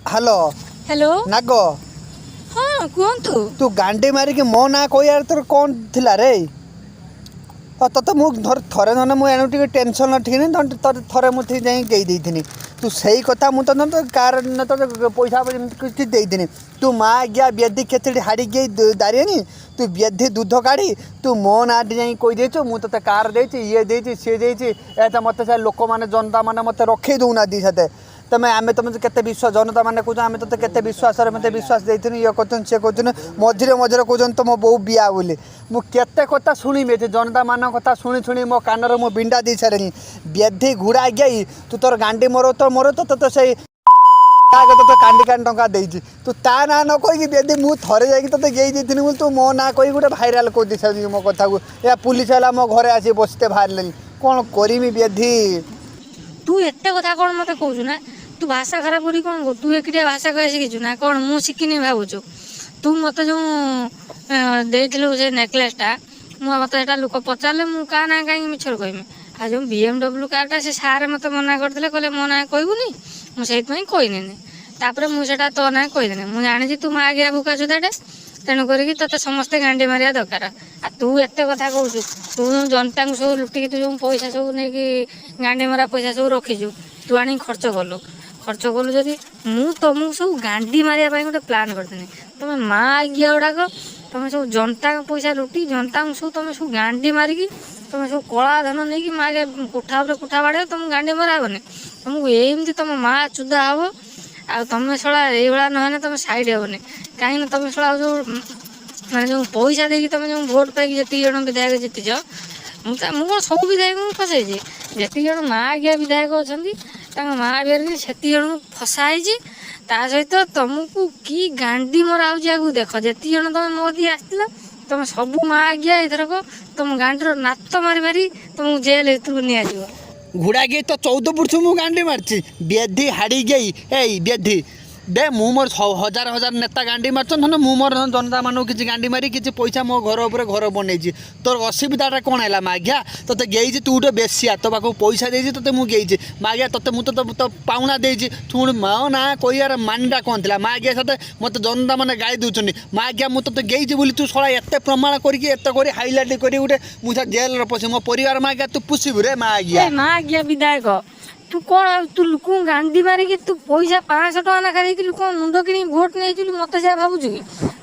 Hello hello नाग हाँ कहतु तू गांडी मारिक मो ना कह तोर कौन थिला रे तत थरे धन मुझे टेनसन ठीक नहीं थरे मुझे जाई तू सही कथा मुझे तो कार तो पैसा किसी देनी तू माँ आज्ञा बेदी खेचड़ी हाड़ी गई दारियानी तू बेदी दूध काढ़ी तू मो ना जा कहीदेचु मुझे ते कार देती ये देती सी देती मत से लोक मैंने जनता मैंने मत रखे दौना साथे तमें आम तुम के विश्वास जनता मैंने कौन आम तो के विश्वास मत विश्वास देती ये कहते सी कहते मझे मझे कहते तो मो बो बिया बोली मुझे कथा शुणिमी जनता मान कथा शुणी शुणी मो कानर मो बिंडा दे सारे बेधी घुड़ा गई तू तोर गांडी मोर तो से तो कांडी कांडी टंका देती तू ता ना न कहीकि बेदी मुझे थरे जाकि ते गई बोली तू मो ना कही गोटे भाइराल कर दी सारी मो कथा को या पुलिस वाला मो घरे आसी बसते बाहर कौन करमी बेदी तू एत कथा कौन मत कहू ना तू भाषा खराब करी कौन तू एक भाषा कह शिखु ना कौन मु शिखिनी भावुचु तू मत जो देलु से नेकलेसटा मत लोक पचारे मु क्या ना कहीं मिछर कहमी आ जो BMW कारटा से सारे मत मना करते कहले मो ना कहबूनी मुझे कहनी तापर मुझे तो ना कहीदेनी मुझे जानी तू माँ आज्ञा बुका सुधाटे तेणुक ते समस्ते गांडी मारिया दरकार आ तू एत कथा कहू तू जनता सब लुटिकी तू जो पैसा सब नहीं गांडी मरा पैसा सब रखीचु तू आनी खर्च कलु जदि मु तुमको सब गांडी मारिया गोटे प्लां करनी तुम माँ आज्ञा गुड़ाक तुम सब जनता पैसा लुटी जनता सब तुम सब गांडी मारिकी तुम सब कला धन नहीं माँ कोठा कोठा बाड़े तुम गांडी मराबनी तुमको एमती तुम माँ चुदा हम आ तुम शला ये नहे तुम साइड हेनी कहीं तुम शला जो मैंने जो पैसा देकी तुम जो भोट पाई जी जन विधायक जीतिच मुझे सब विधायक फसाई जी जन माँ आज्ञा विधायक अच्छा माँ आज्ञा से जन फसाई ता सहित तुमको कि गांडी मरा आगू देख जी जन तुम मोदी आसला तुम सब माँ आज्ञा एथरक तुम गांडीर नात मारी मारी तुमको जेल भर निया घुड़ा गई तो 14 फुट मु गांडी मारची बेधी हाड़ी गई ए बेधी दे मु मोर हजार हजार नेता गांडी मारछन न मु मोर जनता मानु किछि गांडी मारी किछि पैसा मो घर ऊपर घर बनैछि तोर असुविधाटा कोन हैला माग्या तते गेइछि तू उठे बेसिया तो बाको पैसा देछि तते मु गेइछि माग्या तते मु तो पाउना देछि तू माओ ना कोइयार मानडा कोन थिला माग्या साथे मते जनता माने गाई दउछनी माग्या मु तते गेइछि बोली तू सळा एते प्रमाण करिकि एते करी हाइलाइट करी उठे मुझा जेल रे पसे मो परिवार माग्या तू पुसिबु रे माग्या विधायक तू कौन तू लोक गांडी मारिकी तू पैसा 500 टका ना खाई लोक मुंड कि भोट नहीं मत से भावुँ कि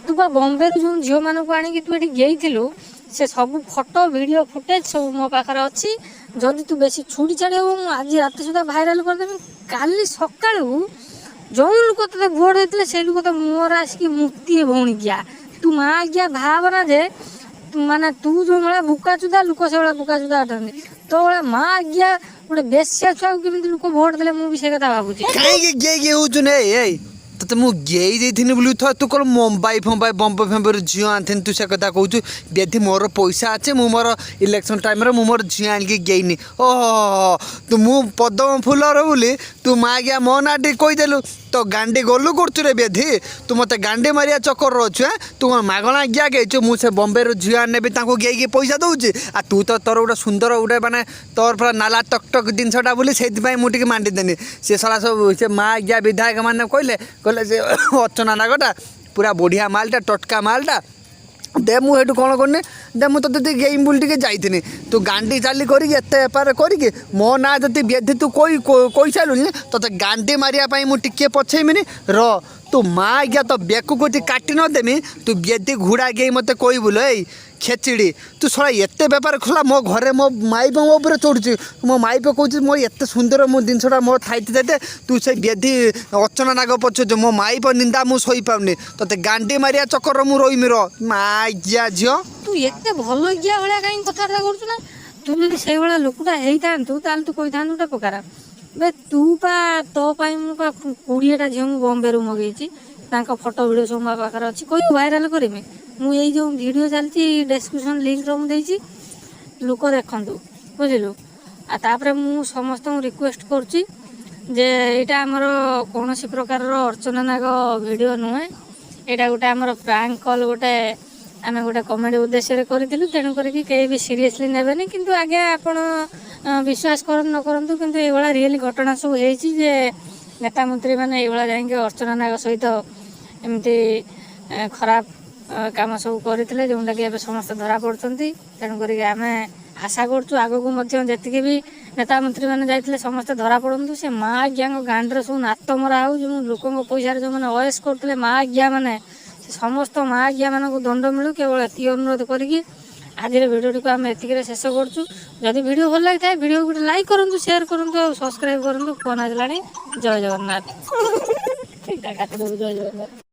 तू बम्बे जो झील मानक आनी तू ये गई से सब फोटो वीडियो फुटेज सब मो पाखे अच्छी जदि तू बेसी छुड़ी छाड़ी हम आज रात सुधा भाइराल करदेवी काली सका जो लोक ते भोट देते से लोक तो मुहर आसिक मुक्ति भौणी गया तू माँ आज्ञा भावना जे माने तू जो भाया बुका चुदा लोक से भाया बुका चुदा अटंती तो भाया माँ आज्ञा गोटे बेसिया छुआ केमी लोक भोट देले मुझे कथा भावुची कहीं गे होचुन ए तते मु गेई देथिनी बोली तू कल मुंबई फंबाई बम्बे फम्बे झील आनी तू से कथा कहूँ बेधी मोर पैसा अच्छे मु मोर इलेक्शन टाइम मु मोर झील आनिकी गेईनी ओहो तू मु पद्म फुलर बोली तू माँ गया मो ना टी कहीदेलु तो गांडी गलु करछु रे बेधी तू मते गांडी मारिया चक्कर रछु तू मागणा गया गईचु मुझे बम्बे झील आने भी गेई पैसा दौची आ तू तो तोर गोटे सुंदर गोटे माने तोर पूरा नाला टक टक जिनसटा बोली से मुझे मांडी देनी सी सारा सब से माँ गया विधायक मैंने कहले कहले से अर्चना नागटा पूरा बढ़िया मालटा टटका मालटा दे मुझे कौन करनी दे मुझे तो गेम बुल टे जाइनी तू गांडी चाली करके एत बेपार करके मो ना जब बेधी तू कही सारूनी तो गांडी मारिया मुझे पछेमिनी र तू माँ आज्ञा तो बेकू को काटी नदेमी तू बेदी घुड़ा गई मत कहबुल ए खेचिड़ी तू सड़ा एत बेपार खला मो घरे मो माइप मो ऊपर चढ़ुची मो माइप कहूँ मो एत सुंदर मो जिनसा मो थाई तू से बेदी अर्चना नाग पचु मो माइप निंदा मु सही पाऊनी ते गांडी मारिया चक्कर मु रही माँ आज्ञा झील तू एत भल गिया भाया कहीं कथबार्ता करुना तू जब से भाया लोकटा होता तू कही था गोटे प्रकार बे तू पा तो मुझे 20टा झील बम्बे मगेची फोटो वीडियो सब मो पाखे अच्छी कोई भाइराल करमी मुझे जो वीडियो चलती डिस्क्रिप्शन लिंक मुझे लोक देखु बुझलु आपर मु समस्त रिक्वेस्ट करुच्ची जे यहाँ आमर कौन प्रकार अर्चना नाग वीडियो नुहे यहाँ गोटे आमर प्रांक कल गोटे आम गोटे कमेडी उद्देश्य करूँ तेणुक कहीं भी सीरीयसली नेबेनि किंतु आगे आपण विश्वास कर न करूँ किंतु ये रियल घटना सब होती ନେତା ମନ୍ତ୍ରୀମାନେ ଏଇଭଳିଆ ଯାଇକି ଅର୍ଚ୍ଚନା ନାଗ ସହିତ ଏମିତି ଖରାପ କାମ ସବୁ କରିଥିଲେ, ଯେଉଁଟାକି ଏବେ ସମସ୍ତେ ଧରା ପଡ଼ୁଛନ୍ତି। ତେଣୁ କରିକି ଆମେ ଆଶା କରୁଛୁ ଆଗକୁ ମଧ୍ୟ ଯେତିକି ବି ନେତା ମନ୍ତ୍ରୀମାନେ ଯାଇଥିଲେ ସମସ୍ତେ ଧରା ପଡ଼ନ୍ତୁ। ସେ ମା ଆଜ୍ଞାଙ୍କ ଗାଣ୍ଡରେ ସବୁ ନାତ ମରା ହଉ, ଯେଉଁ ଲୋକଙ୍କ ପଇସାରେ ଯେଉଁମାନେ ଅଏସ୍ କରୁଥିଲେ ମା ଆଜ୍ଞା ମାନେ, ସେ ସମସ୍ତ ମା ଆଜ୍ଞା ମାନଙ୍କୁ ଦଣ୍ଡ ମିଳୁ, କେବଳ ଏତିକି ଅନୁରୋଧ କରିକି ଆଜିର ଭିଡ଼ିଓଟିକୁ ଆମେ ଏତିକିରେ ଶେଷ କରୁଛୁ। ଯଦି ଭିଡ଼ିଓ ଭଲ ଲାଗିଥାଏ ଭିଡ଼ିଓକୁ ଗୋଟେ ଲାଇକ୍ କରନ୍ତୁ, ସେୟାର କରନ୍ତୁ ଆଉ ସବସ୍କ୍ରାଇବ୍ କରନ୍ତୁ। ଫୋନ୍ ଆସିଲାଣି। ଜୟ ଜଗନ୍ନାଥ। ଜୟ ଜଗନ୍ନାଥ।